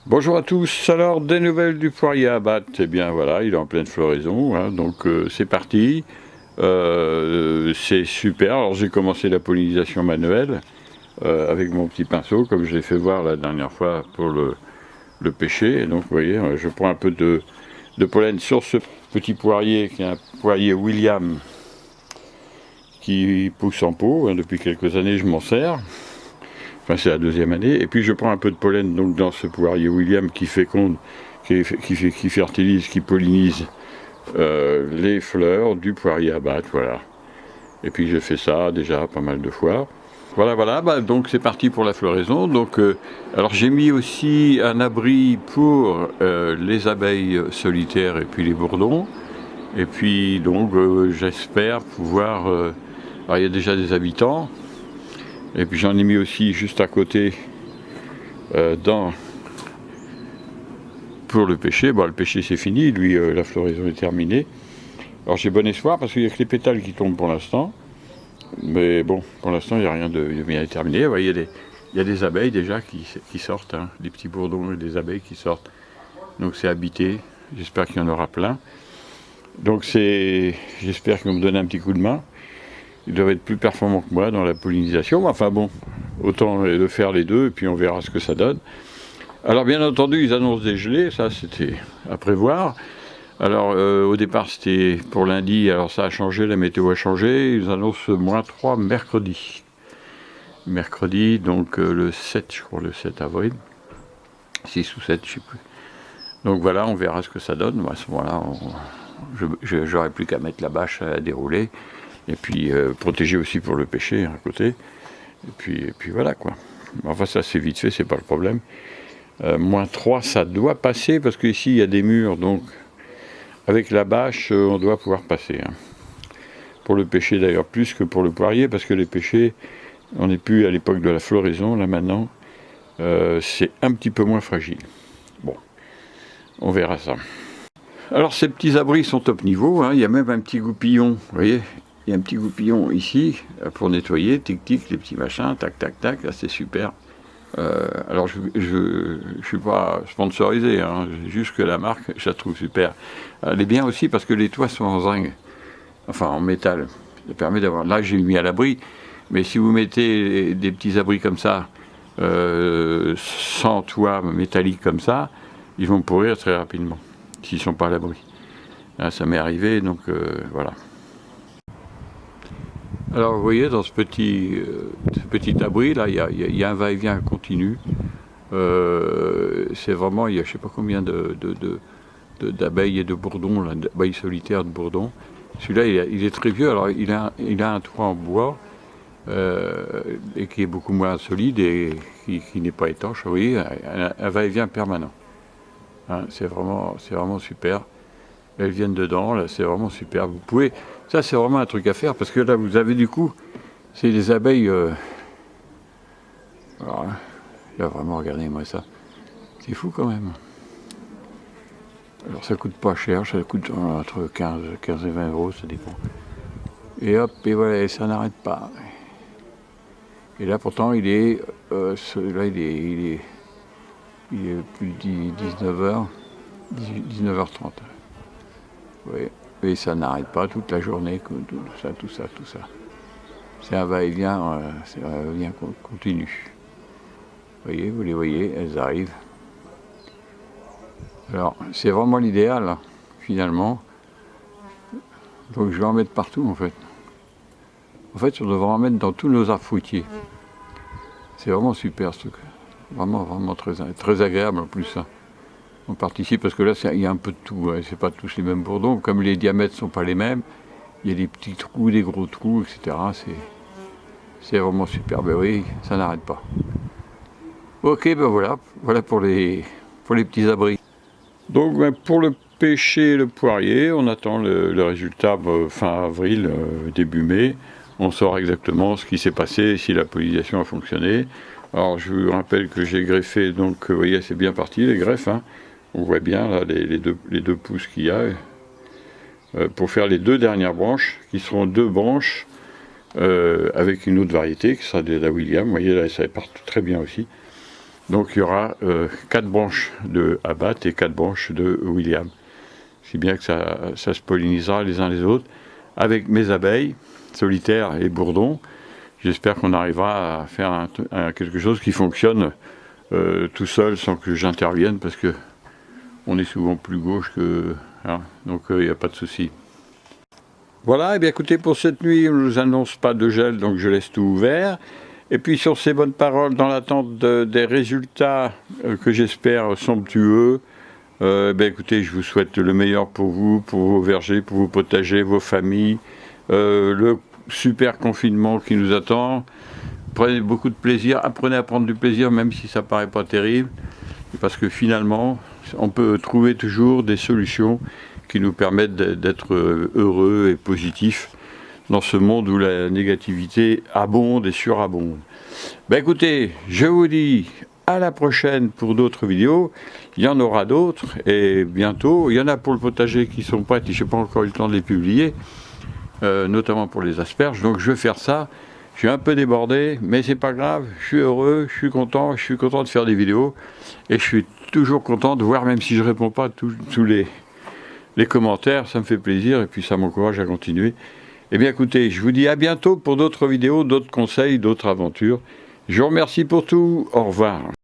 Bonjour à tous, alors des nouvelles du poirier à abattre, eh bien voilà, il est en pleine floraison, hein, donc c'est parti. C'est super, alors j'ai commencé la pollinisation manuelle avec mon petit pinceau, comme je l'ai fait voir la dernière fois pour le pêcher, et donc vous voyez, je prends un peu de pollen sur ce petit poirier qui est un poirier William qui pousse en pot, hein, depuis quelques années je m'en sers. Enfin, c'est la deuxième année. Et puis je prends un peu de pollen donc, dans ce poirier William qui féconde, qui fertilise, qui pollinise les fleurs du poirier à battre. Voilà. Et puis j'ai fait ça déjà pas mal de fois. Voilà, donc c'est parti pour la floraison. Donc, alors j'ai mis aussi un abri pour les abeilles solitaires et puis les bourdons. Et puis donc j'espère pouvoir... alors il y a déjà des habitants. Et puis j'en ai mis aussi juste à côté pour le pêcher. Bon, le pêcher c'est fini, lui la floraison est terminée. Alors j'ai bon espoir parce qu'il n'y a que les pétales qui tombent pour l'instant. Mais bon, pour l'instant il n'y a rien de bien déterminé. Vous voyez, il y a des abeilles déjà qui sortent, hein, des petits bourdons et des abeilles qui sortent. Donc c'est habité, j'espère qu'il y en aura plein. Donc j'espère qu'ils vont me donner un petit coup de main. Ils doivent être plus performants que moi dans la pollinisation. Enfin bon, autant de faire les deux et puis on verra ce que ça donne. Alors bien entendu, ils annoncent des gelées, ça c'était à prévoir. Alors au départ c'était pour lundi, alors ça a changé, la météo a changé. Ils annoncent -3 mercredi. Mercredi, donc le 7, je crois, le 7 avril. 6 ou 7, je ne sais plus. Donc voilà, on verra ce que ça donne. À ce moment-là, j'aurai plus qu'à mettre la bâche à dérouler. Et puis protéger aussi pour le pêcher à côté. Et puis voilà quoi. Enfin ça c'est vite fait, c'est pas le problème. -3 ça doit passer parce qu'ici il y a des murs, donc avec la bâche on doit pouvoir passer. Hein. Pour le pêcher d'ailleurs plus que pour le poirier, parce que les pêchers, on n'est plus à l'époque de la floraison, là maintenant, c'est un petit peu moins fragile. Bon, on verra ça. Alors ces petits abris sont top niveau, hein. Il y a même un petit goupillon, vous voyez, il y a un petit goupillon ici pour nettoyer, tic-tic, les petits machins, tac, tac, tac, là c'est super. Alors je suis pas sponsorisé, hein, juste que la marque, je la trouve super. Elle est bien aussi parce que les toits sont en zinc, enfin en métal. Ça permet d'avoir. Là j'ai mis à l'abri, mais si vous mettez des petits abris comme ça, sans toit métallique comme ça, ils vont pourrir très rapidement, s'ils sont pas à l'abri. Là, ça m'est arrivé, donc voilà. Alors vous voyez, dans ce petit abri, là, il y a un va-et-vient continu. C'est vraiment, il y a je ne sais pas combien d'abeilles et de bourdons, d'abeilles solitaires de bourdons. Celui-là, il est très vieux, alors il a un toit en bois et qui est beaucoup moins solide et qui n'est pas étanche. Vous voyez, un va-et-vient permanent. Hein, c'est vraiment super. Elles viennent dedans, là, c'est vraiment super. Vous pouvez, ça c'est vraiment un truc à faire parce que là vous avez du coup, c'est des abeilles. Alors, là vraiment, regardez-moi ça. C'est fou quand même. Alors ça coûte pas cher, ça coûte entre 15 et 20 euros, ça dépend. Et hop, et voilà, et ça n'arrête pas. Et là pourtant il est plus de 19h, 19h30. Oui, et ça n'arrête pas toute la journée, tout ça. C'est un va-et-vient, continu. Vous les voyez, elles arrivent. Alors, c'est vraiment l'idéal, là, finalement. Donc je vais en mettre partout, en fait. En fait, on devrait en mettre dans tous nos arbres fruitiers. C'est vraiment super, ce truc. Vraiment très agréable, en plus, ça. On participe, parce que là, il y a un peu de tout. Hein. C'est pas tous les mêmes bourdons. Comme les diamètres ne sont pas les mêmes, il y a des petits trous, des gros trous, etc. C'est vraiment super. Ben oui, ça n'arrête pas. Ok, ben voilà pour les petits abris. Donc ben, pour le pêcher le poirier, on attend le résultat fin avril, début mai. On saura exactement ce qui s'est passé, si la pollinisation a fonctionné. Alors je vous rappelle que j'ai greffé, donc vous voyez c'est bien parti les greffes. Hein. On voit bien là les deux pouces qu'il y a. Pour faire les deux dernières branches, qui seront deux branches avec une autre variété, qui sera de la William. Vous voyez là, ça part très bien aussi. Donc il y aura 4 branches de Abbat et 4 branches de William. Si bien que ça se pollinisera les uns les autres. Avec mes abeilles, solitaires et bourdons, j'espère qu'on arrivera à faire quelque chose qui fonctionne tout seul sans que j'intervienne, parce que on est souvent plus gauche que... Hein, donc il n'y a pas de souci. Voilà, et bien écoutez, pour cette nuit, on ne nous annonce pas de gel, donc je laisse tout ouvert. Et puis sur ces bonnes paroles, dans l'attente des résultats que j'espère somptueux, écoutez, je vous souhaite le meilleur pour vous, pour vos vergers, pour vos potagers, vos familles, le super confinement qui nous attend. Prenez beaucoup de plaisir, apprenez à prendre du plaisir, même si ça paraît pas terrible, parce que finalement, on peut trouver toujours des solutions qui nous permettent d'être heureux et positifs dans ce monde où la négativité abonde et surabonde. Écoutez, je vous dis à la prochaine pour d'autres vidéos. Il y en aura d'autres, et bientôt. Il y en a pour le potager qui sont prêtes, et je n'ai pas encore eu le temps de les publier, notamment pour les asperges. Donc je vais faire ça. Je suis un peu débordé, mais c'est pas grave. Je suis heureux, je suis content de faire des vidéos, et je suis toujours content de voir, même si je ne réponds pas à tous les commentaires, ça me fait plaisir, et puis ça m'encourage à continuer. Eh bien écoutez, je vous dis à bientôt pour d'autres vidéos, d'autres conseils, d'autres aventures. Je vous remercie pour tout. Au revoir.